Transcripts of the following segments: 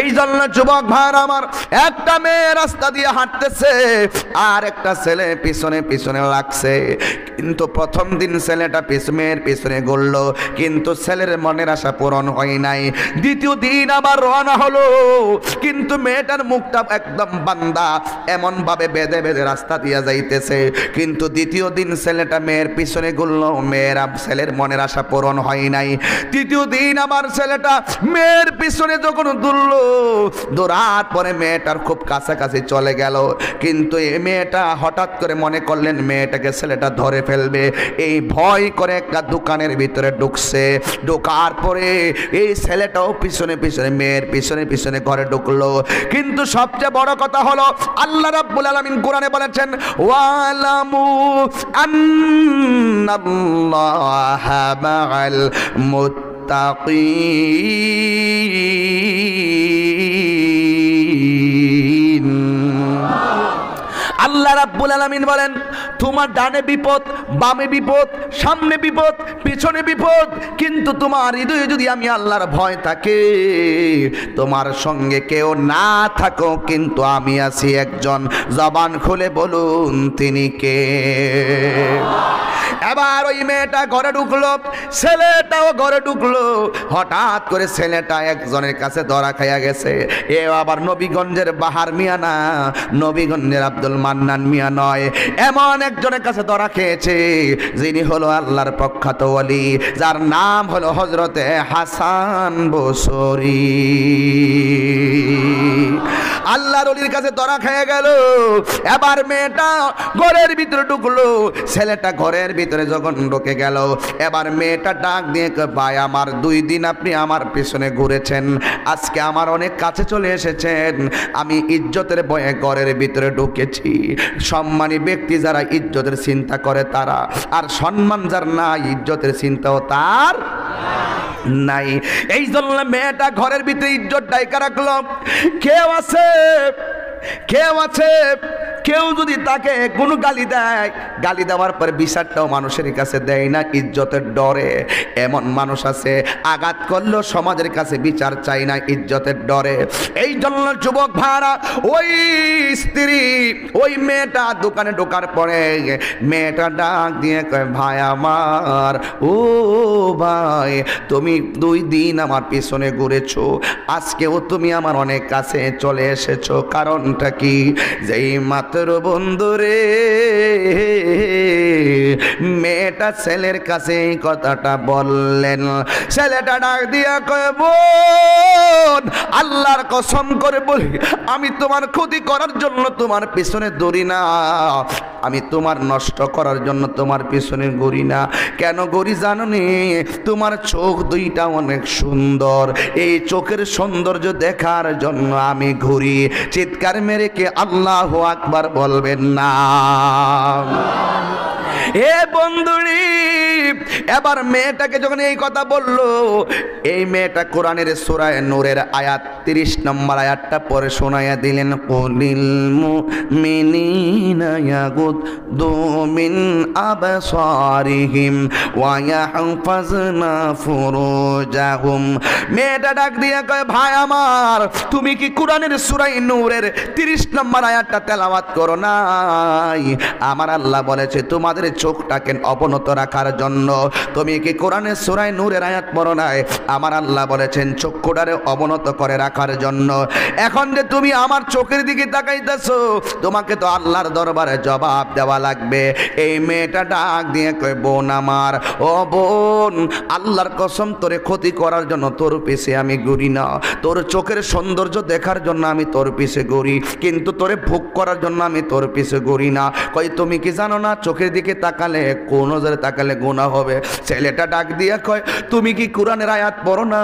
এই জন্য যুবক ভাইরা আমার, একটা মেয়ে রাস্তা দিয়ে হাঁটতেছে আর একটা ছেলে পিছনে পিছনে লাগছে, কিন্তু প্রথম দিন ছেলেটা মেয়ের পিছনে ঘুরলো, কিন্তু ছেলের মনের আশা পূরণ হয় নাই। দ্বিতীয় দিন আবার রওনা হলো, কিন্তু মেয়েটার মুখটা একদম বান্দা, এমন ভাবে বেঁধে বেঁধে রাস্তা দিয়ে যাইতেছে, কিন্তু দ্বিতীয় দিন ছেলেটা মেয়ের পিছনে ঘুরলো, ছেলের মনের আশা পূরণ হয় নাই। তৃতীয় দিন আবার ছেলেটা মেয়ের পিছনে যখন দৌড়লো, দৌড়ার পরে মেয়েটার খুব কাছাকাছি চলে গেল, কিন্তু এই মেয়েটা হঠাৎ করে মনে করলেন মেয়েটাকে ছেলেটা ধরে ফেলবে, এই ভয় করে একটা দোকানের ভিতরে ঢুকছে। ঢোকার পরে এই ছেলেটাও পিছনে পিছনে মেয়ের পিছনে পিছনে ঘরে ঢুকলো। কিন্তু সবচেয়ে বড় কথা হলো আল্লাহ রাব্বুল আলামিন কোরআনে বলেছেন, ওয়ালামু আন্নাল্লাহা মাআল মুত্তাকিন। আল্লাহ রাব্বুল আলামিন বলেন, তোমার ডানে বিপদ, বামে বিপদ, সামনে বিপদ, পিছনে বিপদ, কিন্তু তোমার হৃদয়ে যদি আমি আল্লাহর ভয় থাকে, তোমার সঙ্গে কেউ না থাকো, কিন্তু আমি আছি একজন, জবান খুলে বলুন তিনি কে? এবার ওই মেয়েটা ঘরে ঢুকলো, ছেলেটাও ঘরে ঢুকলো। হঠাৎ করে ছেলেটা একজনের কাছে ধরা খাইয়া গেছে। এ আবার নবীগঞ্জের বাহার মিয়া না, নবীগঞ্জের আব্দুল মান্নান মিয়া নয়, এমন একজনের কাছে ধরা খেয়েছে যিনি হলো আল্লাহর প্রখ্যাত ওলি, যার নাম হলো হযরতে হাসান বসরি। আল্লাহর ওলির কাছে ধরা খেয়ে গেল। এবার মেয়েটা ঘরের ভিতরে ঢুকলো, ছেলেটা ঘরের ভিতরে যখন ঢুকে গেল, এবার মেয়েটা ডাক দিয়ে, ভাই আমার 2 দিন আপনি আমার পিছনে ঘুরেছেন, আজকে আমার অনেক কাছে চলে এসেছেন, আমি ইজ্জতের ভয়ে ঘরের ভিতরে ঢুকেছি। সম্মানী ব্যক্তি যারা ইজ্জতের চিন্তা করে তারা, আর সম্মান যার না ইজ্জতের চিন্তাও তার নাই। এই জন্য মেয়েটা ঘরের ভিতরে ইজ্জত ডাইকা রাখলো। কেউ আছে, কেউ আছে, কেউ যদি তাকে কোনো গালি দেয়, গালি দেওয়ার পর বিচারটাও মানুষের কাছে দেয় না ইজ্জতের ডরে। এমন মানুষ আছে, আঘাত করলেও সমাজের কাছে বিচার চাই না ইজ্জতের ডরে। এই জন্য যুবক ভাইরা, ওই স্ত্রী ওই মেয়েটা দোকানে ঢোকার পরে মেয়েটা ডাক দিয়ে কয়, ভাই আমার, ও ভাই, তুমি 2 দিন আমার পিছনে ঘুরেছো, আজকেও তুমি আমার অনেক কাছে চলে এসেছো, কারণটা কি? যেই মাত্র বন্ধুরে মেয়েটা ছেলের কাছে এই কথাটা বললেন, ছেলেটা ডাক দিয়া কয়, বোন, আল্লাহর কসম করে বলি, আমি তোমার ক্ষতি করার জন্য তোমার পিছনে দৌড়ি না, আমি তোমার নষ্ট করার জন্য তোমার পিছনে ঘুরি না। কেন ঘুরি জানো নি? তোমার চোখ 2টা অনেক সুন্দর, এই চোখের সৌন্দর্য দেখার জন্য আমি ঘুরি। চিৎকার মেরে কে আল্লাহু আকবার বলবেন না? এ বন্ধুরি, এবার মেয়েটাকে যখন এই কথা বললো, এই মেয়েটা কোরআনের সূরা নূরের আয়াত 30 নম্বর আয়াতটা পরে শোনাইয়া দিলেন, কুলিল মুমিনিনা ইয়াগুদ্দু মিন আবসারিহিম ওয়া ইয়াহফাজনা ফুরুজাহুম। মেয়েটা ডাক দিয়ে কয়, ভাই আমার, তুমি কি কোরআনের সূরা নূরের 30 নম্বর আয়াতটা তেলাওয়াত করো নাই? আমার আল্লাহ বলেছে তোমাদের চোখটাকে অবনত রাখার জন্য। তুমি কি কোরআনের সূরা নূরের আয়াত পড়ো নাই? আমার আল্লাহ বলেছেন চক্ষুটারে অবনত করে রাখার জন্য। এখন যে তুমি আমার চোখের দিকে তাকাইতেছো, তোমাকে তো আল্লাহর দরবারে জবাব দেওয়া লাগবে। এই মেয়েটা ডাক দিয়ে কয়, বোন আমার, ও বোন, আল্লাহর কসম, তোরে ক্ষতি করার জন্য তোর পিছে আমি ঘুরি না, তোর চোখের সৌন্দর্য দেখার জন্য আমি তোর পিছে ঘুরি, কিন্তু তোরে ভোগ করার জন্য আমি তোর পিছে ঘুরি না। কই তুমি কি জানো না চোখের দিকে তাকালে, কোন নজরে তাকালে গুনাহ হবে? ছেলেটা ডাক দিয়া কয়, তুমি কি কোরআনের আয়াত পড়ো না?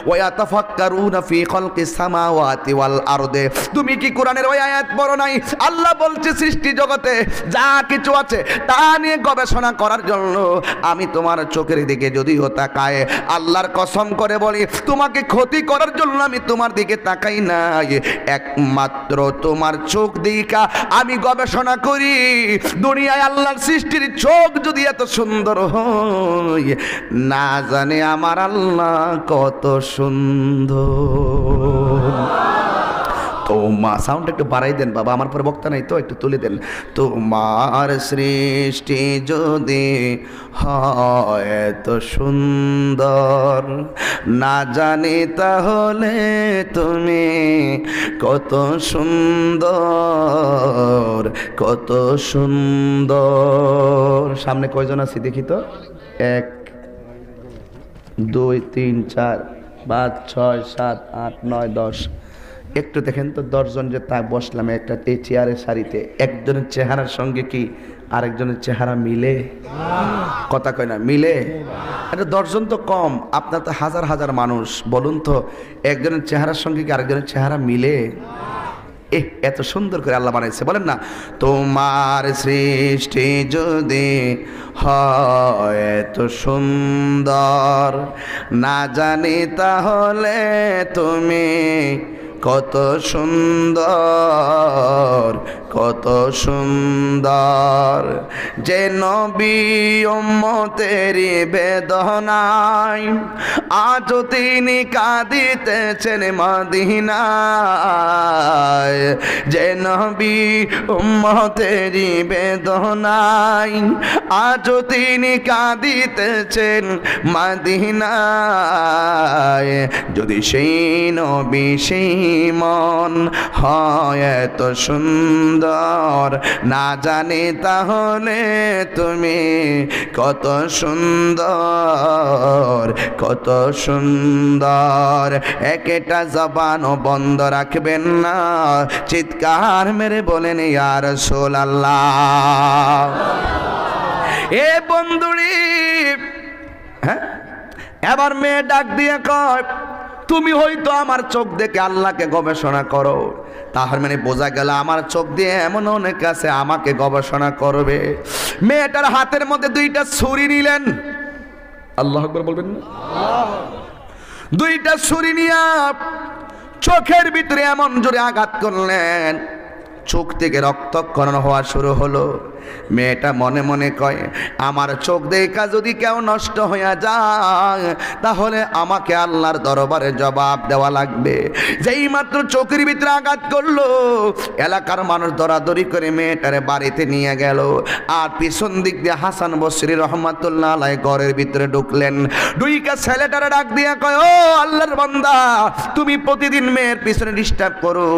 ওয়া ইয়াতাফাক্কারুনা ফি খালকিস সামাওয়াতি ওয়াল আরদে। তুমি কি কোরআনের ওই আয়াত পড়ো নাই? আল্লাহ বলছে সৃষ্টি জগতে যা কিছু আছে তা নিয়ে গবেষণা করার জন্য আমি তোমার চোখের দিকে যদিও তাকাই, আল্লাহর কসম করে বলি, তোমাকে ক্ষতি করার জন্য আমি তোমার দিকে তাকাই নাই, একমাত্র তোমার চোখ দিকা আমি গবেষণা করি। দুনিয়ায় আল্লাহর সৃষ্টির চোখ যদি এত সুন্দর হয়, না জানে আমার আল্লাহ কত সুন্দর। তোমার সাউন্ড একটু বাড়াই দেন বাবা, আমার পরে বক্তা নাই তো, একটু তুলে দেন। তোমার সৃষ্টি যদি হয় এত সুন্দর, না জানি তাহলে তুমি কত সুন্দর, কত সুন্দর। সামনে কয়জন আছি দেখি তো, 1 2 3 4 5 6 7 8 9 10। একটু দেখেন তো 10 জন যে তা বসলাম একটা এই চেয়ারের সারিতে, একজনের চেহারার সঙ্গে কি আরেকজনের চেহারা মিলে? কথা কয় না, মিলে? এটা 10 জন তো কম, আপনার তো হাজার হাজার মানুষ, বলুন তো একজনের চেহারার সঙ্গে কি আরেকজনের চেহারা মিলে? এত সুন্দর করে আল্লাহ বানাইছে, বলেন না তোমার সৃষ্টি যদি হয় এত সুন্দর, না জানি তাহলে তুমি কত সুন্দর, কত সুন্দর। যে নবী উম্মতেরি বেদনায় আজ তিনি কাঁদিতেছেন মদিনায়, যে নবী উম্মতেরি বেদনায় আজ তিনি কাঁদিতেছেন মদিনায়, যদি সেই নবী সেই মন হয় এত সুন্দর, না জানি তাহলে তুমি কত সুন্দর, কত সুন্দর। একটা জবানও বন্ধ রাখবেন না, চিৎকার মেরে বলেন ইয়া রাসূলুল্লাহ। এ বন্ধুরি, হ্যাঁ, এবার মেয়ে ডাক দিয়ে কয় তুমি হয়তো আমার চোখ দেখে আল্লাহকে গবেষণা করো, তাহার মানে বোঝা গেল আমার চোখ দিয়ে এমন অনেক আছে আমাকে গবেষণা করবে। মেয়েটার হাতের মধ্যে 2টা ছুরি নিলেন, আল্লাহু আকবার বলবেন না? 2টা ছুরি নিয়ে চোখের ভিতরে এমন জোরে আঘাত করলেন, চোখ থেকে রক্তক্ষরণ হওয়া শুরু হলো। মেয়েটা মনে মনে কয় আমার চোখ দেখা যদি কেউ নষ্ট হয়ে যায় তাহলে আমাকে আল্লাহর দরবারে জবাব দেওয়া লাগবে। যেই মাত্র চোখের ভিতরে আঘাত করলো, এলাকার মানুষ দরাদরি করে মেয়েটারে বাড়িতে নিয়ে গেল। আর পিছন দিক দিয়ে হাসান বসরি রহমাতুল্লাহ আলাইহি ঘরের ভিতরে ঢুকলেন। দুইটা ছেলেটারে ডাক দিয়ে কয় ও আল্লাহর বান্দা, তুমি প্রতিদিন মেয়ের পিছনে ডিস্টার্ব করো,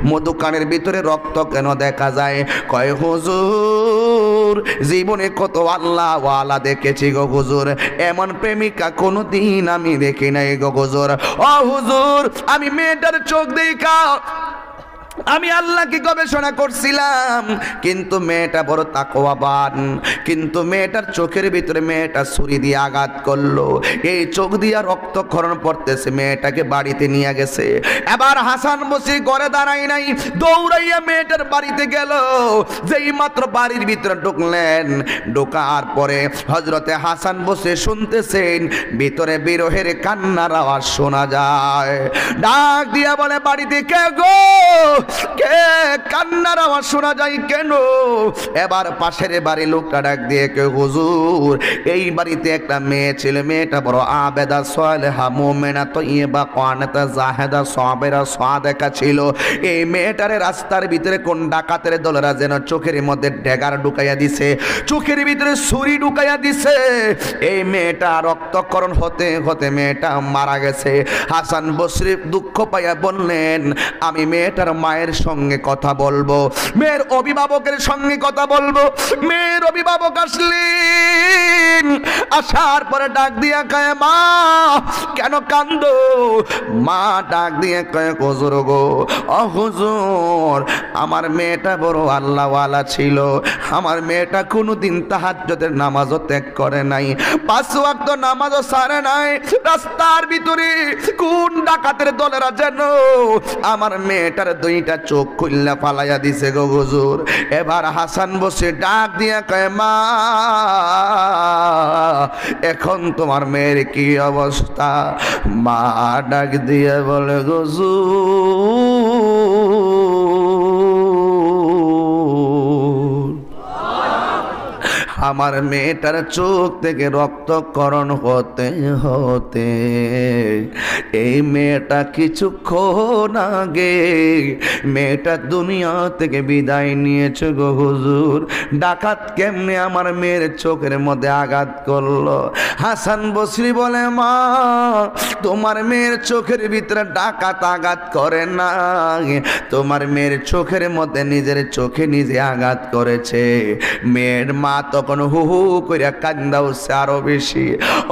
মধুকানের ভিতরে রক্ত কেন দেখা যায়? কয় হুজুর, জীবনে কত আল্লাহ ওয়ালা দেখেছি গো হুজুর, এমন প্রেমিকা কোনোদিন আমি দেখি নাই গো হুজুর। ও হুজুর, আমি মেয়েটার চোখ দেখা আমি আল্লাহকে গবেষণা করছিলাম, কিন্তু মেয়েটা বড় তাকওয়াবান, কিন্তু মেয়েটার চোখের ভিতরে মেয়েটা ছুরি দিয়ে আঘাত করলো, এই চোখ দিয়ে রক্তক্ষরণ পড়তেছে। মেয়েটাকে বাড়িতে নিয়ে গেছে। এবার হাসান বসরি ঘরে দাঁড়ায় নাই, দৌড়াইয়া মেয়েটার বাড়িতে গেল। যেই মাত্র বাড়ির ভিতরে ঢুকলেন, ঢোকার পরে হযরতে হাসান বসরি শুনতেছেন ভিতরে বিরহের কান্নার আওয়াজ শোনা যায়। ডাক দিয়া বলে বাড়িতে কে গো, কে কান্নার আওয়াজ শোনা যায় কেন? এবার পাশের বাড়ি লোকটা ডাক দিয়ে কে হুজুর, এই বাড়িতে একটা মেয়ে ছিল, মেয়েটা বড় আবেদা সালেহা মুমিনা তাইয়্যিবা কানাতা জাহেদা সাবিরা সাদেকা ছিল। এই মেয়েটারে রাস্তার ভিতরে কোন ডাকাতের দলেরা যেন চোখের মধ্যে ড্যাগার ঢুকাইয়া দিছে, চোখের ভিতরে ছুরি ঢুকাইয়া দিছে। এই মেয়েটা রক্তক্ষরণ হতে হতে মেয়েটা মারা গেছে। হাসান বসরি দুঃখ পাইয়া বললেন আমি মেয়েটার মায়ের সঙ্গে কথা বলবো, মেয়ের অভিভাবকের সঙ্গে কথা বলবো। মেয়ের অভিভাবক আসলেন, আসার পরে ডাক দিয়া কয় মা কেন কান্দো? মা ডাক দিয়ে কয় হুজুর গো, ও হুজুর, আমার মেয়েটা বড় আল্লাহওয়ালা ছিল, আমার মেয়েটা কোনোদিন তাহাজ্জুদের নামাজও ত্যাগ করে নাই, 5 ওয়াক্ত নামাজও ছাড়ে নাই। রাস্তার ভিতরে কোন ডাকাতের দলেরা যেন আমার মেয়েটার 2টা চোখ খুললা পালাইয়া দিছে গো হুজুর। এবার হাসান বসে ডাক দিয়া কয় মা এখন তোমার মেয়ের কি অবস্থা? মা ডাক দিয়ে বলে হুজুর আমার মেয়েটার চোখ থেকে রক্তক্ষরণ হতে হতে এই মেয়েটা কিছুক্ষণ আগে মেয়েটা দুনিয়া থেকে বিদায় নিয়েছে গো হুজুর। ডাকাত কেমনে আমার মেয়ের চোখের মধ্যে আঘাত করলো? হাসান বসরি বলে, মা তোমার মেয়ের চোখের ভিতরে ডাকাত আঘাত করে না, তোমার মেয়ের চোখের মধ্যে নিজের চোখে নিজে আঘাত করেছে। মেয়ের মা তখন হু হু করে কান্দা উঠছে আরো বেশি।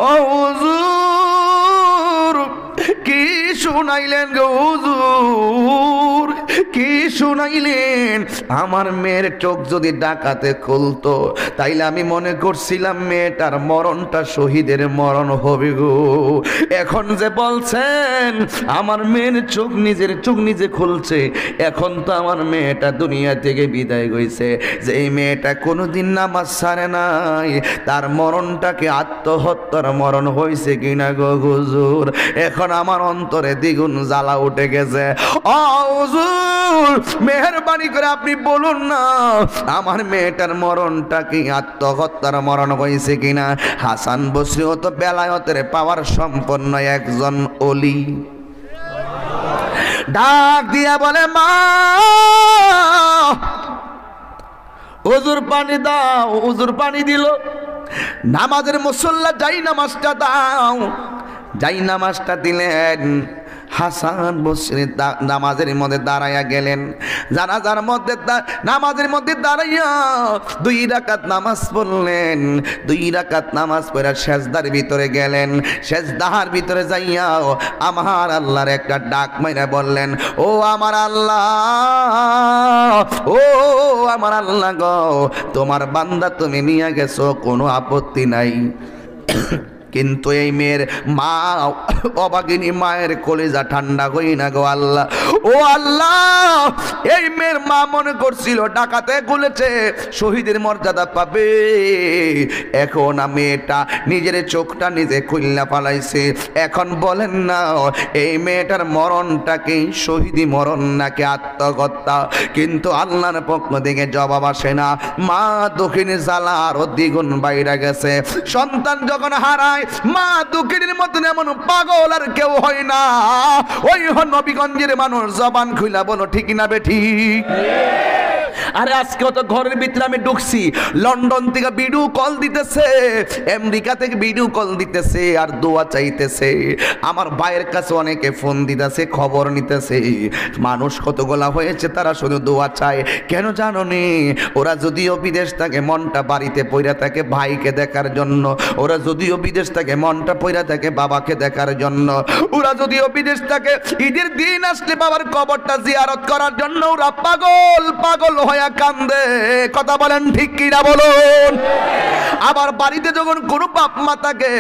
ও হুজুর কি শুনাইলেন গো হুজুর, কি শুনাইলেন? আমার মেয়ের চোখ যদি ডাকাতে খুলতো তাইলে আমি মনে করছিলাম মেয়েটার মরণটা শহীদের মরণ হবে গো। এখন যে বলছেন আমার মেয়ের চোখ নিজের চোখ নিজে খুলছে, এখন তো আমার মেয়েটা দুনিয়া থেকে বিদায় হইছে। যে এই মেয়েটা কোনোদিন নামাজ ছাড়ে নাই, তার মরণটাকে আত্মহত্যার মরণ হয়েছে কিনা গো হুজুর? এখন আমার অন্তরে দ্বিগুণ জ্বালা উঠে গেছে। ও হুজুর মেহেরবানি করে আপনি বলুন না আমার মেয়েটার মরণটা কি আত্মহত্যার মরণ হয়েছে কিনা? হাসান বসরিও তো বেলায়েতের পাওয়ার সম্পন্ন একজন ওলি। ডাক দিয়া বলে, মা হুজুর পানি দাও। হুজুর পানি দিল। নামাজের মুসল্লা যাই নামাজটা দাও। যাই নামাজটা দিলেন। হাসান বসরি নামাজের মধ্যে দাঁড়াইয়া গেলেন। জানাজার মধ্যে নামাজের মধ্যে দাঁড়াইয়া 2 রাকাত নামাজ পড়লেন। 2 রাকাত নামাজ পড়ে সেজদার ভিতরে গেলেন। সেজদার ভিতরে যাইয়া আমার আল্লাহর একটা ডাক মাইরা বললেন, ও আমার আল্লাহ, ও আমার আল্লাহ গো, তোমার বান্দা তুমি নিয়ে গেছো, কোনো আপত্তি নাই। কিন্তু এই মেয়ের মা, অবাগিনী মায়ের কলিজা ঠান্ডা হই না গো আল্লাহ। ও আল্লাহ, এই মেয়ের মা মনে করছিল ডাকাতে গুলেছে শহীদের মর্যাদা পাবে। এখন মেয়েটা নিজের চোখটা নিজে খুলনা পালাইছে। এখন বলেন না এই মেয়েটার মরণটা কি শহীদি মরণ নাকি আত্মহত্যা? কিন্তু আল্লাহর পক্ষ থেকে জবাব আসে না। মা দক্ষিণে জ্বালা আরো দ্বিগুণ বাইরে গেছে। সন্তান যখন হারায় মা দুঃখের মতন এমন পাগল আর কেউ হয় না। ওই নবীগঞ্জের মানুষ জবান খুইলা বলো ঠিক না বেঠিক? আরে আজকে তো ঘরের ভিতরে আমি ঢুকছি, লন্ডন থেকে ভিডিও কল দিতেছে, আমেরিকা থেকে ভিডিও কল দিতেছে আর দোয়া চাইতেছে। আমার ভাইয়ের কাছে অনেকে ফোন দিতেছে, খবর নিতেছে। মানুষ কতগুলা হয়েছে, তারা শুধু দোয়া চায়। কেন জানো নি? ওরা যদিও বিদেশ থাকে মনটা বাড়িতে পইরা থাকে ভাইকে দেখার জন্য। ওরা যদিও বিদেশ থাকে মনটা পইরা থাকে বাবাকে দেখার জন্য। ওরা যদিও বিদেশ থাকে ঈদের দিন আসলে বাবার কবরটা জিয়ারত করার জন্য ওরা পাগল পাগল হয়ে কান্দে। কথা বলেন ঠিক কিনা বলুন? আবার বাড়িতে যখন কোনো বাপ মা থাকে,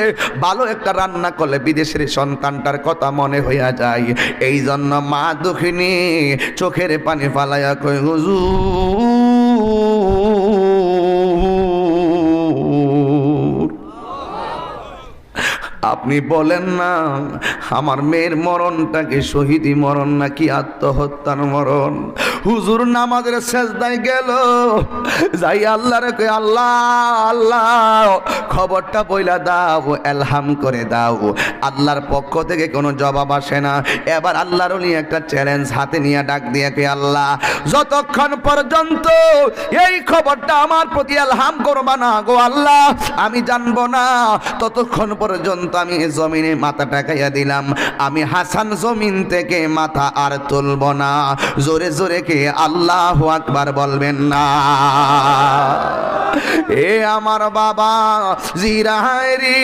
ভালো একটা রান্না করলে বিদেশের সন্তানটার কথা মনে হইয়া যায়। এই জন্য মা দুঃখিনী চোখের পানি ফালাইয়া কই, হুজুর আপনি বলেন না আমার মেয়ের মরণটা কি শহীদি মরণ নাকি আত্মহত্যার মরণ? হুজুর নামাজের সেজদায় গেল, যাই আল্লাহরে কই, আল্লাহ আল্লাহ খবরটা বইলা দাও, এলহাম করে দাও। আল্লাহর পক্ষ থেকে কোনো জবাব আসে না। এবার আল্লাহর ওলি একটা চ্যালেঞ্জ হাতে নিয়ে ডাক দিয়ে কই, আল্লাহ যতক্ষণ পর্যন্ত এই খবরটা আমার প্রতি এলহাম করবা না গো আল্লাহ, আমি জানবো না, ততক্ষণ পর্যন্ত আমি জমিনে মাথা টেকাইয়া দিলাম। আমি হাসান জমিন থেকে মাথা আর তুলব না। জোরে জোরে কে আল্লাহু আকবার বলবেন না? এ আমার বাবা জিরাহারি,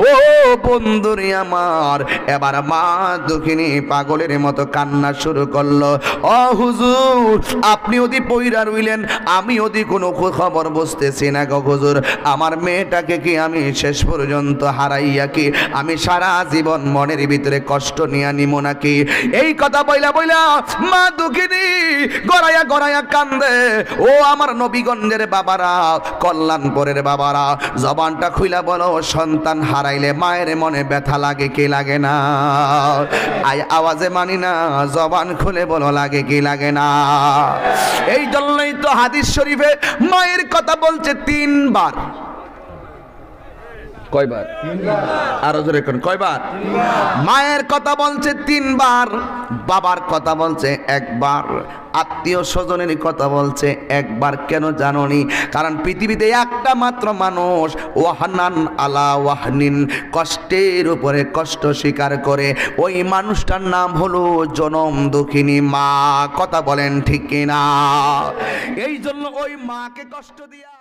ও বন্ধুরি আমার। এবার মা দুঃখিনী পাগলের মতো কান্না শুরু করলো। ও হুজুর আপনি ওদি পইরা রইলেন, আমি ওদি কোনো খবর বুঝতেছি না গো হুজুর। আমার মেয়েটাকে কি আমি শেষ পর্যন্ত হারাইয়া কি আমি সারা জীবন মনের ভিতরে কষ্ট নিয়ে নিব নাকি? এই কথা বইলা বইলা মা দুঃখিনী গড়াইয়া গড়াইয়া কান্দে। ও আমার নবীগঞ্জের বাবারা, কল্যাণপুরের বাবারা, জবানটা খুইলা বলো, সন্তান হারাইলে মায়ের মায়ের মনে ব্যথা লাগে কি লাগে না? আওয়াজে মানি না, জবান খুলে বলো লাগে কি লাগে না? এই জন্যই তো হাদিস শরীফে মায়ের কথা বলছে 3 বার। কয়বার? আরো জোরে কোন কয়বার? মায়ের কথা বলছে 3 বার, বাবার কথা বলছে 1 বার, আত্মীয় স্বজনের কথা বলছে 1 বার। কেন জানোনি? কারণ পৃথিবীতে একটা মাত্র মানুষ ওয়াহানান আলা ওয়াহনিন, কষ্টের উপরে কষ্ট স্বীকার করে, ওই মানুষটার নাম হলো জনম দুঃখিনী মা। কথা বলেন ঠিক কিনা? এই জন্য ওই মাকে কষ্ট দিয়া